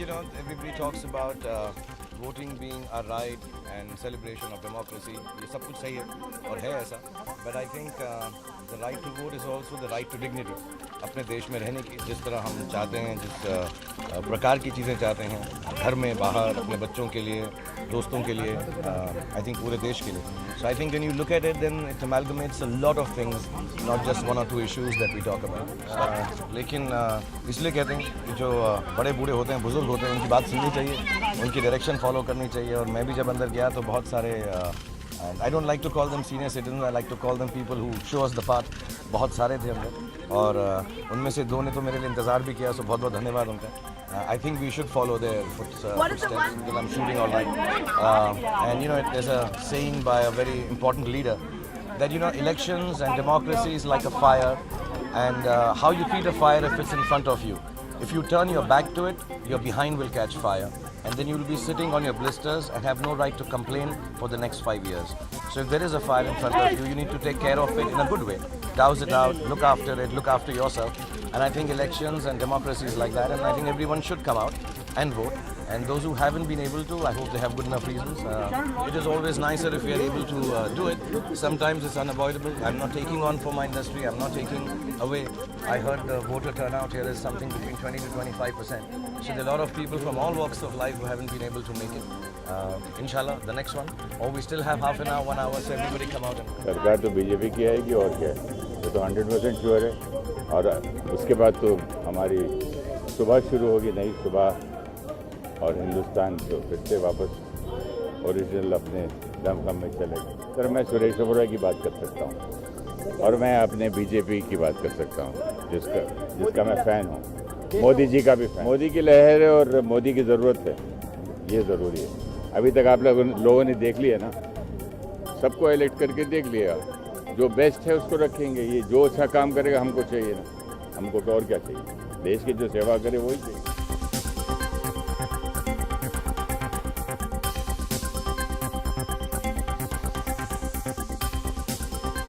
everybody talks about voting being a right and celebration of democracy. ये सब कुछ सही है और है ऐसा. But I think the right to vote is also the right to dignity. अपने देश में रहने की जिस तरह हम चाहते हैं, जिस प्रकार की चीज़ें चाहते हैं, घर में बाहर अपने बच्चों के लिए, दोस्तों के लिए, I think पूरे देश के लिए. So I think when you look at it, then it amalgamates a lot of things, not just one or two issues that we talk about. लेकिन इसलिए कहते हैं कि जो बड़े बूढ़े होते हैं, बुजुर्ग होते हैं, उनकी बात सुननी चाहिए, उनकी डायरेक्शन फॉलो करनी चाहिए. और मैं भी जब अंदर गया तो बहुत सारे I don't like to call them senior citizens, I like to call them people who show us the path. बहुत सारे थे अंदर और उनमें से दो ने तो मेरे लिए इंतज़ार भी किया, सो बहुत बहुत धन्यवाद उनका. I think we should follow their footsteps because I'm shooting all right. And there's a saying by a very important leader that elections and democracy is like a fire, and how you feed a fire if it's in front of you. If you turn your back to it, your behind will catch fire, and then you will be sitting on your blisters and have no right to complain for the next 5 years. So if there is a fire in front of you, you need to take care of it in a good way. Douse it out, look after it, look after yourself. And I think elections and democracy is like that, and I think everyone should come out and vote. And those who haven't been able to, I hope they have good enough reasons. It is always nicer if we are able to do it. Sometimes it's unavoidable. I'm not taking on for my industry. I'm not taking away. I heard the voter turnout here is something between 20 to 25%. So there are a lot of people from all walks of life who haven't been able to make it. Inshallah, the next one. Or we still have half an hour, 1 hour, so everybody come out and. सरकार तो BJP की आएगी और क्या है, ये तो 100% sure है. और उसके बाद तो हमारी सुबह शुरू होगी, नई सुबह, और हिंदुस्तान तो फिर से वापस ओरिजिनल अपने दमखम में चलेगा. सर, मैं सुरेश अरोड़ा की बात कर सकता हूँ और मैं अपने बीजेपी की बात कर सकता हूँ जिसका मैं फ़ैन हूँ. मोदी जी का भी फ़ैन. मोदी की लहर है और मोदी की ज़रूरत है, ये ज़रूरी है. अभी तक आप लोगों ने देख लिया ना, सबको इलेक्ट करके देख लिया. जो बेस्ट है उसको रखेंगे. ये जो अच्छा काम करेगा हमको चाहिए ना, हमको तो और क्या चाहिए. देश की जो सेवा करे वही चाहिए.